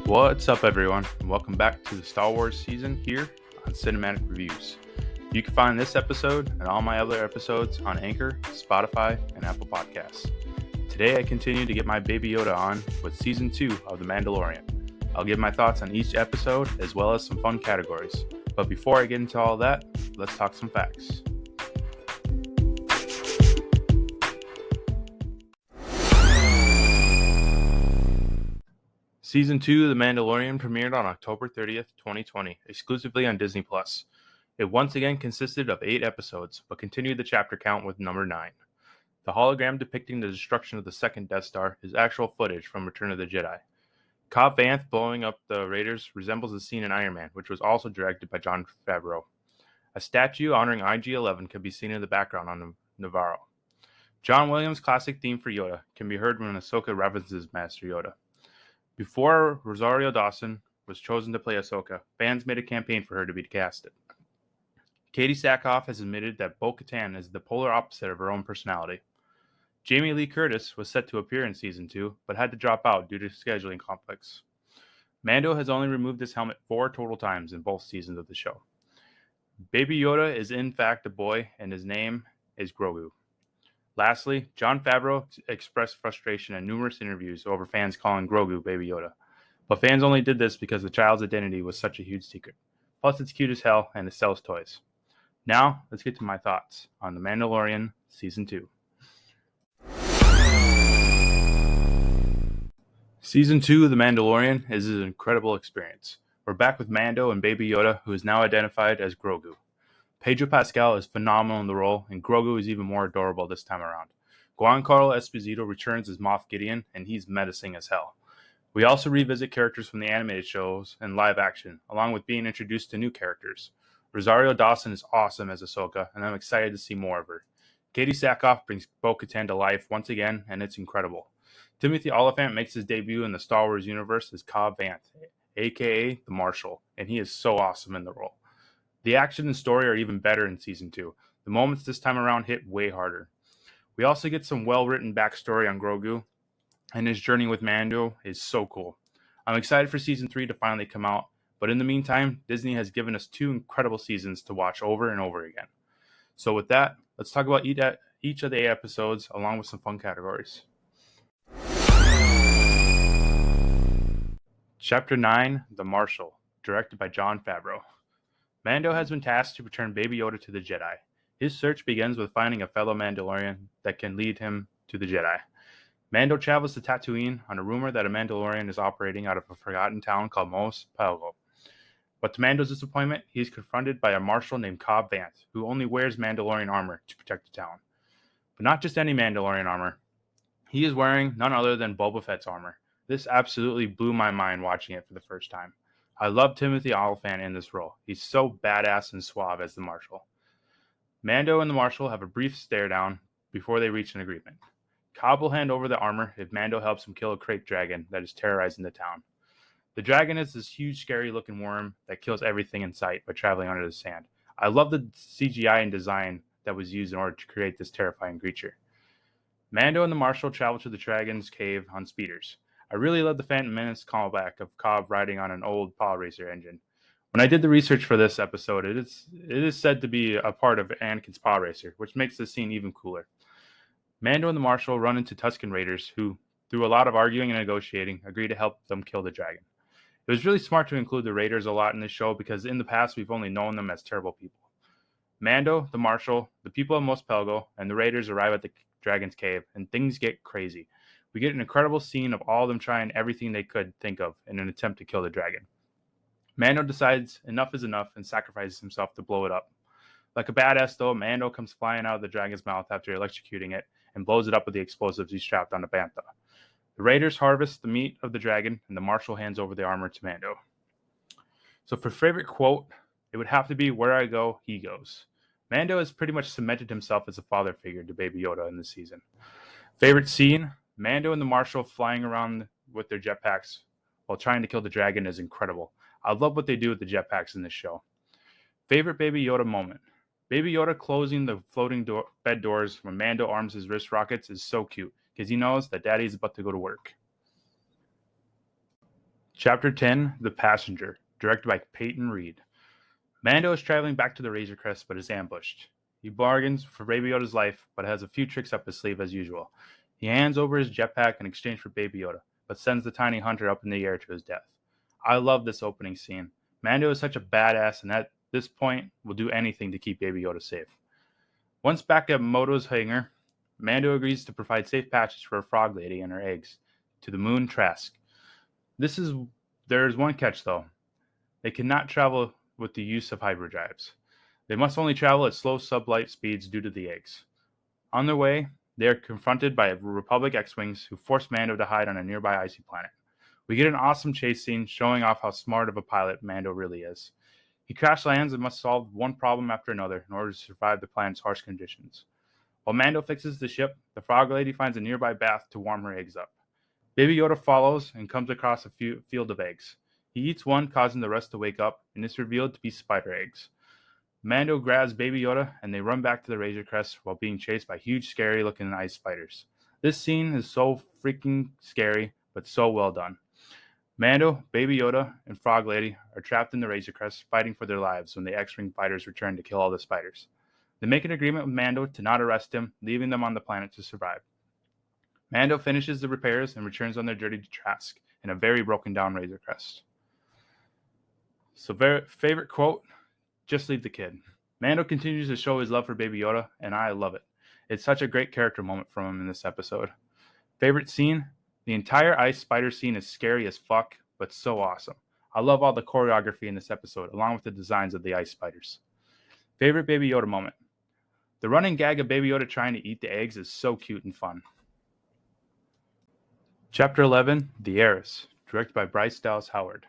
What's up, everyone, and welcome back to the Star Wars season here on Cinematic Reviews. You can find this episode and all my other episodes on Anchor, Spotify, and Apple Podcasts. Today I continue to get my Baby Yoda on with Season 2 of The Mandalorian. I'll give my thoughts on each episode as well as some fun categories. But before I get into all that, let's talk some facts. Season 2 of The Mandalorian premiered on October 30th, 2020, exclusively on Disney+. It once again consisted of 8 episodes, but continued the chapter count with number 9. The hologram depicting the destruction of the second Death Star is actual footage from Return of the Jedi. Cobb Vanth blowing up the Raiders resembles the scene in Iron Man, which was also directed by Jon Favreau. A statue honoring IG-11 can be seen in the background on Navarro. John Williams' classic theme for Yoda can be heard when Ahsoka references Master Yoda. Before Rosario Dawson was chosen to play Ahsoka, fans made a campaign for her to be casted. Katie Sackhoff has admitted that Bo-Katan is the polar opposite of her own personality. Jamie Lee Curtis was set to appear in Season 2, but had to drop out due to scheduling conflicts. Mando has only removed his helmet 4 total times in both seasons of the show. Baby Yoda is in fact a boy, and his name is Grogu. Lastly, Jon Favreau expressed frustration in numerous interviews over fans calling Grogu Baby Yoda. But fans only did this because the child's identity was such a huge secret. Plus, it's cute as hell, and it sells toys. Now, let's get to my thoughts on The Mandalorian Season 2. Season 2 of The Mandalorian is an incredible experience. We're back with Mando and Baby Yoda, who is now identified as Grogu. Pedro Pascal is phenomenal in the role, and Grogu is even more adorable this time around. Giancarlo Esposito returns as Moff Gideon, and he's menacing as hell. We also revisit characters from the animated shows and live action, along with being introduced to new characters. Rosario Dawson is awesome as Ahsoka, and I'm excited to see more of her. Katie Sackhoff brings Bo-Katan to life once again, and it's incredible. Timothy Olyphant makes his debut in the Star Wars universe as Cobb Vanth, aka the Marshal, and he is so awesome in the role. The action and story are even better in Season 2. The moments this time around hit way harder. We also get some well-written backstory on Grogu, and his journey with Mando is so cool. I'm excited for Season 3 to finally come out, but in the meantime, Disney has given us 2 incredible seasons to watch over and over again. So with that, let's talk about each of the 8 episodes along with some fun categories. Chapter 9, The Marshal, directed by Jon Favreau. Mando has been tasked to return Baby Yoda to the Jedi. His search begins with finding a fellow Mandalorian that can lead him to the Jedi. Mando travels to Tatooine on a rumor that a Mandalorian is operating out of a forgotten town called Mos Pelgo. But to Mando's disappointment, he is confronted by a marshal named Cobb Vanth, who only wears Mandalorian armor to protect the town. But not just any Mandalorian armor. He is wearing none other than Boba Fett's armor. This absolutely blew my mind watching it for the first time. I love Timothy Olyphant in this role. He's so badass and suave as the Marshal. Mando and the Marshal have a brief stare down before they reach an agreement. Cobb will hand over the armor if Mando helps him kill a krayt dragon that is terrorizing the town. The dragon is this huge, scary-looking worm that kills everything in sight by traveling under the sand. I love the CGI and design that was used in order to create this terrifying creature. Mando and the Marshal travel to the dragon's cave on speeders. I really love the Phantom Menace callback of Cobb riding on an old Paw Racer engine. When I did the research for this episode, it is said to be a part of Anakin's Paw Racer, which makes this scene even cooler. Mando and the Marshal run into Tusken Raiders, who, through a lot of arguing and negotiating, agree to help them kill the dragon. It was really smart to include the Raiders a lot in this show because in the past we've only known them as terrible people. Mando, the Marshal, the people of Mos Pelgo, and the Raiders arrive at the dragon's cave, and things get crazy. We get an incredible scene of all of them trying everything they could think of in an attempt to kill the dragon. Mando decides enough is enough and sacrifices himself to blow it up. Like a badass though, Mando comes flying out of the dragon's mouth after electrocuting it and blows it up with the explosives he strapped onto Bantha. The Raiders harvest the meat of the dragon, and the Marshal hands over the armor to Mando. So for favorite quote, it would have to be, "Where I go, he goes." Mando has pretty much cemented himself as a father figure to Baby Yoda in this season. Favorite scene? Mando and the Marshal flying around with their jetpacks while trying to kill the dragon is incredible. I love what they do with the jetpacks in this show. Favorite Baby Yoda moment? Baby Yoda closing the floating bed doors when Mando arms his wrist rockets is so cute because he knows that Daddy's about to go to work. Chapter 10, The Passenger, directed by Peyton Reed. Mando is traveling back to the Razor Crest but is ambushed. He bargains for Baby Yoda's life but has a few tricks up his sleeve as usual. He hands over his jetpack in exchange for Baby Yoda, but sends the tiny hunter up in the air to his death. I love this opening scene. Mando is such a badass and at this point will do anything to keep Baby Yoda safe. Once back at Moto's hangar, Mando agrees to provide safe passage for a frog lady and her eggs to the moon Trask. There is one catch though. They cannot travel with the use of hyperdrives. They must only travel at slow sublight speeds due to the eggs. On their way, they are confronted by Republic X-Wings who force Mando to hide on a nearby icy planet. We get an awesome chase scene showing off how smart of a pilot Mando really is. He crash lands and must solve one problem after another in order to survive the planet's harsh conditions. While Mando fixes the ship, the frog lady finds a nearby bath to warm her eggs up. Baby Yoda follows and comes across a field of eggs. He eats one, causing the rest to wake up, and is revealed to be spider eggs. Mando grabs Baby Yoda, and they run back to the Razor Crest while being chased by huge, scary-looking ice spiders. This scene is so freaking scary, but so well done. Mando, Baby Yoda, and Frog Lady are trapped in the Razor Crest, fighting for their lives when the X-Wing fighters return to kill all the spiders. They make an agreement with Mando to not arrest him, leaving them on the planet to survive. Mando finishes the repairs and returns on their journey to Trask in a very broken-down Razor Crest. So, favorite quote, just leave the kid. Mando continues to show his love for Baby Yoda, and I love it. It's such a great character moment from him in this episode. Favorite scene? The entire ice spider scene is scary as fuck, but so awesome. I love all the choreography in this episode, along with the designs of the ice spiders. Favorite Baby Yoda moment? The running gag of Baby Yoda trying to eat the eggs is so cute and fun. Chapter 11, The Heiress, directed by Bryce Dallas Howard.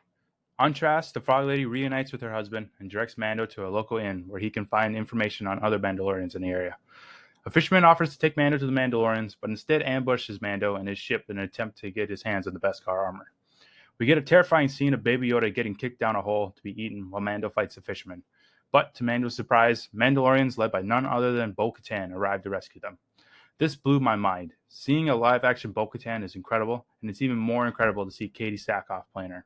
On Trask, the Frog Lady reunites with her husband and directs Mando to a local inn where he can find information on other Mandalorians in the area. A fisherman offers to take Mando to the Mandalorians, but instead ambushes Mando and his ship in an attempt to get his hands on the Beskar armor. We get a terrifying scene of Baby Yoda getting kicked down a hole to be eaten while Mando fights the fisherman. But, to Mando's surprise, Mandalorians led by none other than Bo-Katan arrive to rescue them. This blew my mind. Seeing a live-action Bo-Katan is incredible, and it's even more incredible to see Katie Sackhoff playing her.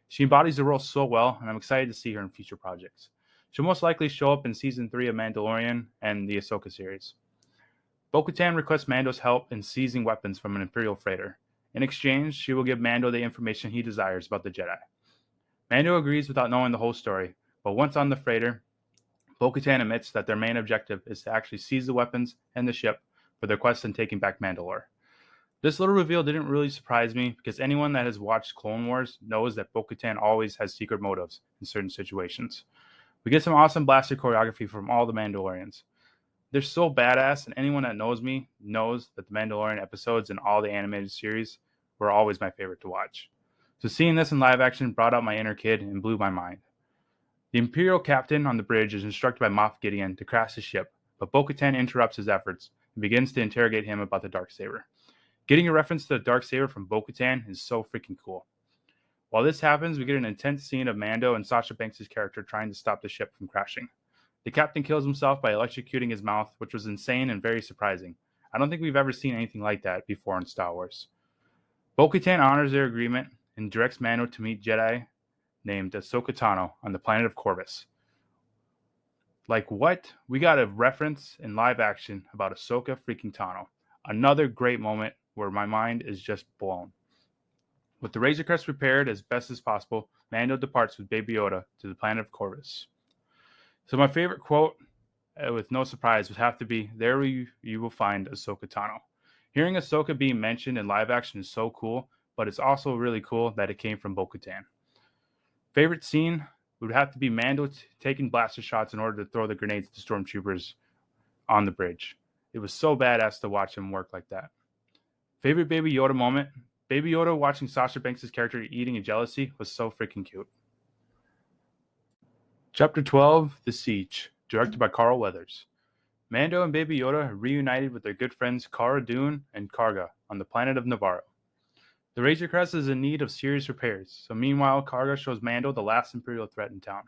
She embodies the role so well, and I'm excited to see her in future projects. She'll most likely show up in Season 3 of Mandalorian and the Ahsoka series. Bo-Katan requests Mando's help in seizing weapons from an Imperial freighter. In exchange, she will give Mando the information he desires about the Jedi. Mando agrees without knowing the whole story, but once on the freighter, Bo-Katan admits that their main objective is to actually seize the weapons and the ship for their quest in taking back Mandalore. This little reveal didn't really surprise me because anyone that has watched Clone Wars knows that Bo-Katan always has secret motives in certain situations. We get some awesome blaster choreography from all the Mandalorians. They're so badass, and anyone that knows me knows that the Mandalorian episodes and all the animated series were always my favorite to watch. So seeing this in live action brought out my inner kid and blew my mind. The Imperial captain on the bridge is instructed by Moff Gideon to crash his ship, but Bo-Katan interrupts his efforts and begins to interrogate him about the Darksaber. Getting a reference to the Darksaber from Bo-Katan is so freaking cool. While this happens, we get an intense scene of Mando and Sasha Banks' character trying to stop the ship from crashing. The captain kills himself by electrocuting his mouth, which was insane and very surprising. I don't think we've ever seen anything like that before in Star Wars. Bo-Katan honors their agreement and directs Mando to meet Jedi named Ahsoka Tano on the planet of Corvus. Like what? We got a reference in live action about Ahsoka freaking Tano. Another great moment where my mind is just blown. With the Razor Crest repaired as best as possible, Mando departs with Baby Yoda to the planet of Corvus. So my favorite quote, with no surprise, would have to be, "There you will find Ahsoka Tano." Hearing Ahsoka being mentioned in live action is so cool, but it's also really cool that it came from Bo-Katan. Favorite scene would have to be Mando taking blaster shots in order to throw the grenades to stormtroopers on the bridge. It was so badass to watch him work like that. Favorite Baby Yoda moment? Baby Yoda watching Sasha Banks' character eating in jealousy was so freaking cute. Chapter 12, The Siege, directed by Carl Weathers. Mando and Baby Yoda are reunited with their good friends Cara Dune and Karga on the planet of Navarro. The Razor Crest is in need of serious repairs, so meanwhile Karga shows Mando the last Imperial threat in town.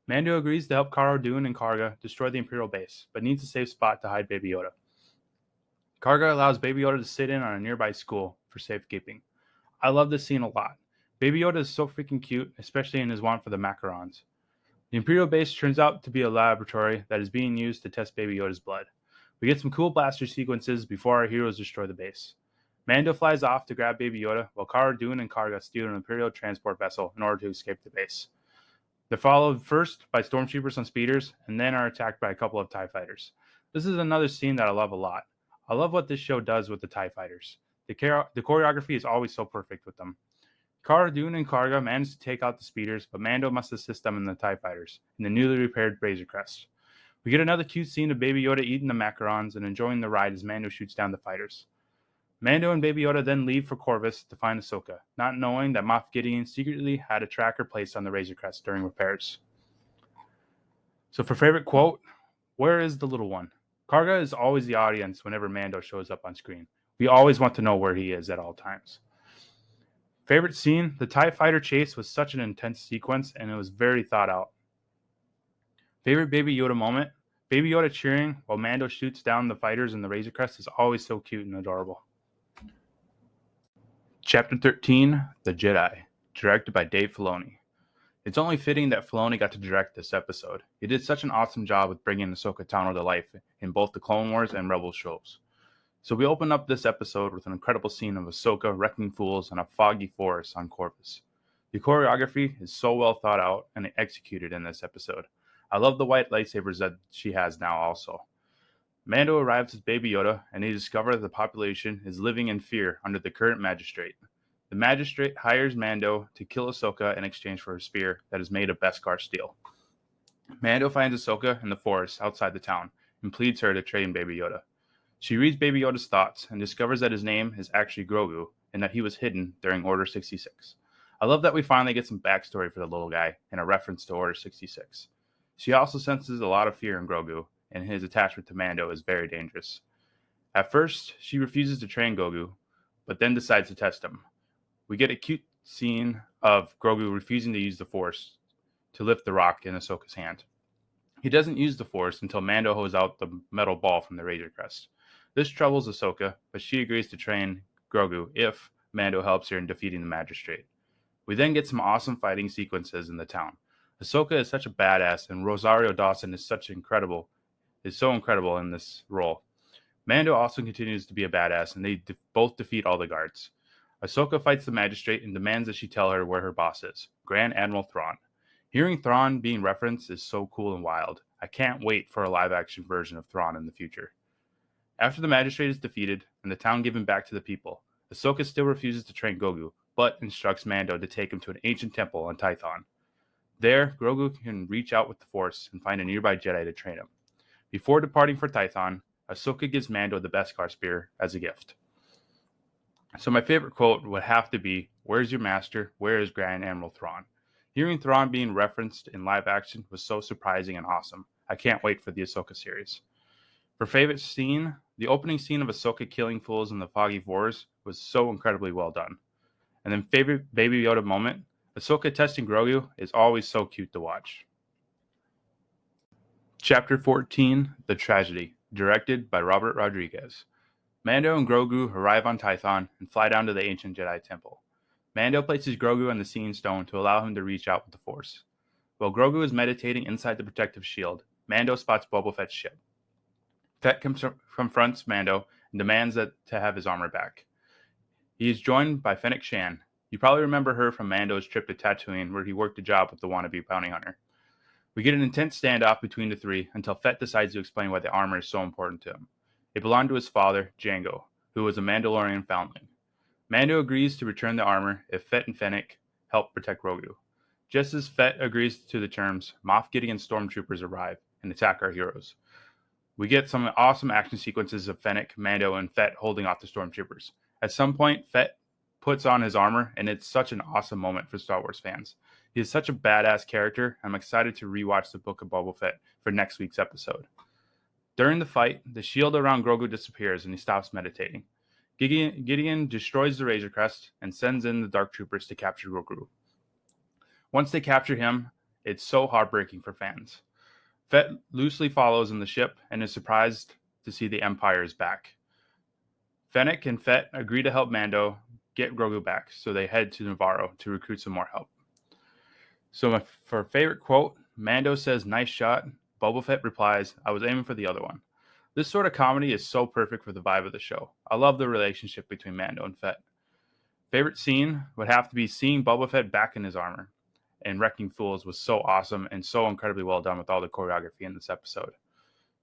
Mando agrees to help Cara Dune and Karga destroy the Imperial base, but needs a safe spot to hide Baby Yoda. Karga allows Baby Yoda to sit in on a nearby school for safekeeping. I love this scene a lot. Baby Yoda is so freaking cute, especially in his want for the macarons. The Imperial base turns out to be a laboratory that is being used to test Baby Yoda's blood. We get some cool blaster sequences before our heroes destroy the base. Mando flies off to grab Baby Yoda, while Cara Dune and Karga steal an Imperial transport vessel in order to escape the base. They're followed first by stormtroopers on speeders, and then are attacked by a couple of TIE fighters. This is another scene that I love a lot. I love what this show does with the TIE fighters. The choreography is always so perfect with them. Cara Dune and Karga manage to take out the speeders, but Mando must assist them in the TIE fighters, in the newly repaired Razor Crest. We get another cute scene of Baby Yoda eating the macarons and enjoying the ride as Mando shoots down the fighters. Mando and Baby Yoda then leave for Corvus to find Ahsoka, not knowing that Moff Gideon secretly had a tracker placed on the Razor Crest during repairs. So for favorite quote, where is the little one? Karga is always the audience whenever Mando shows up on screen. We always want to know where he is at all times. Favorite scene, the TIE fighter chase was such an intense sequence and it was very thought out. Favorite Baby Yoda moment, Baby Yoda cheering while Mando shoots down the fighters in the Razor Crest is always so cute and adorable. Chapter 13, The Jedi, directed by Dave Filoni. It's only fitting that Filoni got to direct this episode. He did such an awesome job with bringing Ahsoka Tano to life in both the Clone Wars and Rebels shows. So we open up this episode with an incredible scene of Ahsoka wrecking fools on a foggy forest on Corvus. The choreography is so well thought out and executed in this episode. I love the white lightsabers that she has now also. Mando arrives with Baby Yoda and they discover that the population is living in fear under the current magistrate. The magistrate hires Mando to kill Ahsoka in exchange for her spear that is made of Beskar steel. Mando finds Ahsoka in the forest outside the town and pleads her to train Baby Yoda. She reads Baby Yoda's thoughts and discovers that his name is actually Grogu and that he was hidden during Order 66. I love that we finally get some backstory for the little guy and a reference to Order 66. She also senses a lot of fear in Grogu, and his attachment to Mando is very dangerous. At first, she refuses to train Grogu, but then decides to test him. We get a cute scene of Grogu refusing to use the Force to lift the rock in Ahsoka's hand. He doesn't use the Force until Mando holds out the metal ball from the Razor Crest. This troubles Ahsoka, but she agrees to train Grogu if Mando helps her in defeating the magistrate. We then get some awesome fighting sequences in the town. Ahsoka is such a badass, and Rosario Dawson is so incredible in this role. Mando also continues to be a badass, and they both defeat all the guards. Ahsoka fights the magistrate and demands that she tell her where her boss is, Grand Admiral Thrawn. Hearing Thrawn being referenced is so cool and wild. I can't wait for a live-action version of Thrawn in the future. After the magistrate is defeated and the town given back to the people, Ahsoka still refuses to train Grogu, but instructs Mando to take him to an ancient temple on Tython. There, Grogu can reach out with the Force and find a nearby Jedi to train him. Before departing for Tython, Ahsoka gives Mando the Beskar spear as a gift. So my favorite quote would have to be, "Where's your master? Where is Grand Admiral Thrawn?" Hearing Thrawn being referenced in live action was so surprising and awesome. I can't wait for the Ahsoka series. For favorite scene, the opening scene of Ahsoka killing fools in the Foggy Forest was so incredibly well done. And then favorite Baby Yoda moment, Ahsoka testing Grogu is always so cute to watch. Chapter 14, The Tragedy, directed by Robert Rodriguez. Mando and Grogu arrive on Tython and fly down to the ancient Jedi temple. Mando places Grogu on the Seeing Stone to allow him to reach out with the Force. While Grogu is meditating inside the protective shield, Mando spots Boba Fett's ship. Fett confronts Mando and demands to have his armor back. He is joined by Fennec Shan. You probably remember her from Mando's trip to Tatooine, where he worked a job with the wannabe bounty hunter. We get an intense standoff between the three until Fett decides to explain why the armor is so important to him. It belonged to his father, Jango, who was a Mandalorian foundling. Mando agrees to return the armor if Fett and Fennec help protect Grogu. Just as Fett agrees to the terms, Moff Gideon stormtroopers arrive and attack our heroes. We get some awesome action sequences of Fennec, Mando, and Fett holding off the stormtroopers. At some point, Fett puts on his armor, and it's such an awesome moment for Star Wars fans. He is such a badass character. I'm excited to rewatch the Book of Boba Fett for next week's episode. During the fight, the shield around Grogu disappears and he stops meditating. Gideon destroys the Razor Crest and sends in the Dark Troopers to capture Grogu. Once they capture him, it's so heartbreaking for fans. Fett loosely follows in the ship and is surprised to see the Empire is back. Fennec and Fett agree to help Mando get Grogu back, so they head to Navarro to recruit some more help. So for favorite quote, Mando says, "Nice shot." Boba Fett replies, "I was aiming for the other one." This sort of comedy is so perfect for the vibe of the show. I love the relationship between Mando and Fett. Favorite scene would have to be seeing Boba Fett back in his armor and wrecking fools was so awesome and so incredibly well done with all the choreography in this episode.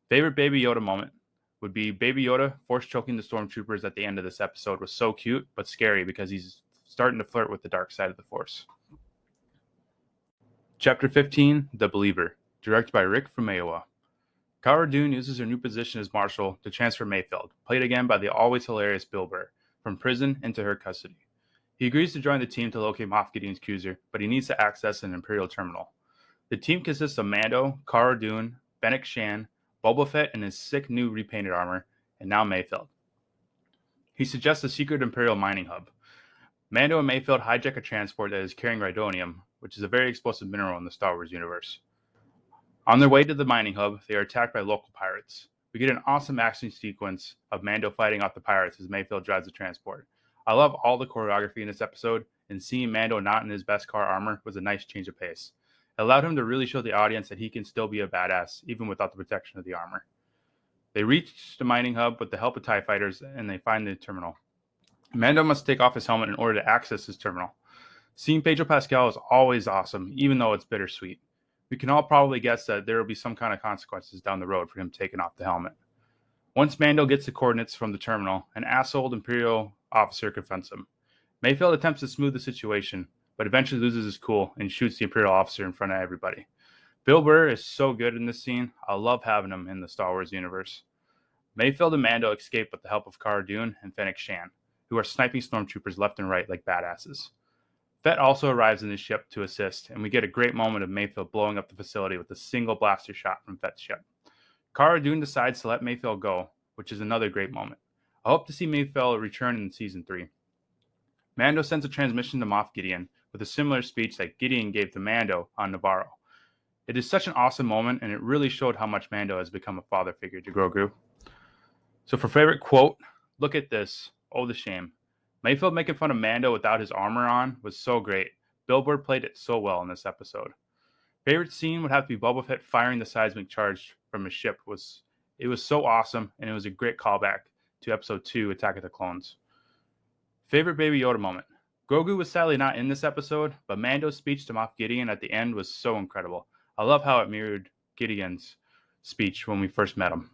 Favorite Baby Yoda moment would be Baby Yoda force choking the stormtroopers at the end of this episode was so cute but scary because he's starting to flirt with the dark side of the Force. Chapter 15, The Believer, directed by Rick Famuyiwa. Cara Dune uses her new position as Marshal to transfer Mayfeld, played again by the always hilarious Bill Burr, from prison into her custody. He agrees to join the team to locate Moff Gideon's cruiser, but he needs to access an Imperial terminal. The team consists of Mando, Cara Dune, Fennec Shan, Boba Fett in his sick new repainted armor, and now Mayfeld. He suggests a secret Imperial mining hub. Mando and Mayfeld hijack a transport that is carrying rhydonium, which is a very explosive mineral in the Star Wars universe. On their way to the mining hub, they are attacked by local pirates. We get an awesome action sequence of Mando fighting off the pirates as Mayfeld drives the transport. I love all the choreography in this episode, and seeing Mando not in his best car armor was a nice change of pace. It allowed him to really show the audience that he can still be a badass, even without the protection of the armor. They reach the mining hub with the help of TIE fighters, and they find the terminal. Mando must take off his helmet in order to access his terminal. Seeing Pedro Pascal is always awesome, even though it's bittersweet. We can all probably guess that there will be some kind of consequences down the road for him taking off the helmet. Once Mando gets the coordinates from the terminal, an asshole Imperial officer confronts him. Mayfeld attempts to smooth the situation, but eventually loses his cool and shoots the Imperial officer in front of everybody. Bill Burr is so good in this scene. I love having him in the Star Wars universe. Mayfeld and Mando escape with the help of Cara Dune and Fennec Shan, who are sniping stormtroopers left and right like badasses. Fett also arrives in his ship to assist, and we get a great moment of Mayfeld blowing up the facility with a single blaster shot from Fett's ship. Cara Dune decides to let Mayfeld go, which is another great moment. I hope to see Mayfeld return in Season 3. Mando sends a transmission to Moff Gideon with a similar speech that Gideon gave to Mando on Navarro. It is such an awesome moment, and it really showed how much Mando has become a father figure to Grogu. So for favorite quote, look at this. Oh, the shame. Mayfeld making fun of Mando without his armor on was so great. Bill Burr played it so well in this episode. Favorite scene would have to be Boba Fett firing the seismic charge from his ship. It was so awesome, and it was a great callback to Episode 2, Attack of the Clones. Favorite Baby Yoda moment. Grogu was sadly not in this episode, but Mando's speech to Moff Gideon at the end was so incredible. I love how it mirrored Gideon's speech when we first met him.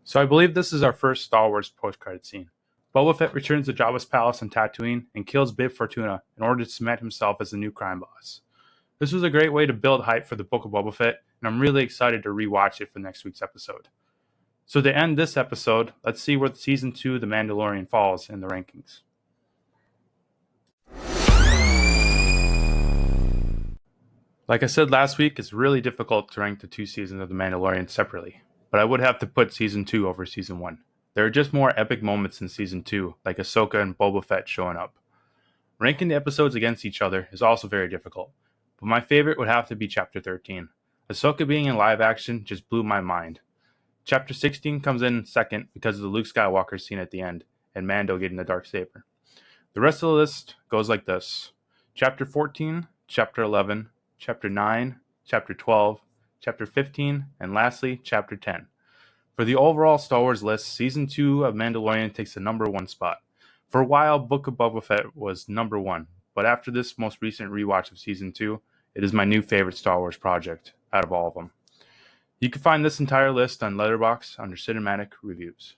So I believe this is our first Star Wars post-credit scene. Boba Fett returns to Jabba's palace on Tatooine and kills Bib Fortuna in order to cement himself as the new crime boss. This was a great way to build hype for the Book of Boba Fett, and I'm really excited to rewatch it for next week's episode. So to end this episode, let's see where Season 2 The Mandalorian falls in the rankings. Like I said last week, it's really difficult to rank the two seasons of The Mandalorian separately, but I would have to put Season 2 over Season 1. There are just more epic moments in Season 2, like Ahsoka and Boba Fett showing up. Ranking the episodes against each other is also very difficult, but my favorite would have to be Chapter 13. Ahsoka being in live action just blew my mind. Chapter 16 comes in second because of the Luke Skywalker scene at the end, and Mando getting the Darksaber. The rest of the list goes like this. Chapter 14, Chapter 11, Chapter 9, Chapter 12, Chapter 15, and lastly, Chapter 10. For the overall Star Wars list, Season 2 of Mandalorian takes the number 1 spot. For a while, Book of Boba Fett was number 1, but after this most recent rewatch of Season 2, it is my new favorite Star Wars project out of all of them. You can find this entire list on Letterboxd under Cinematic Reviews.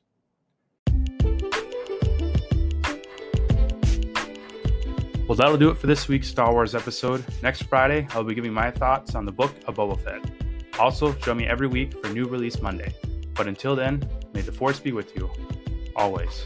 Well, that'll do it for this week's Star Wars episode. Next Friday, I'll be giving my thoughts on the Book of Boba Fett. Also, join me every week for New Release Monday. But until then, may the Force be with you, always.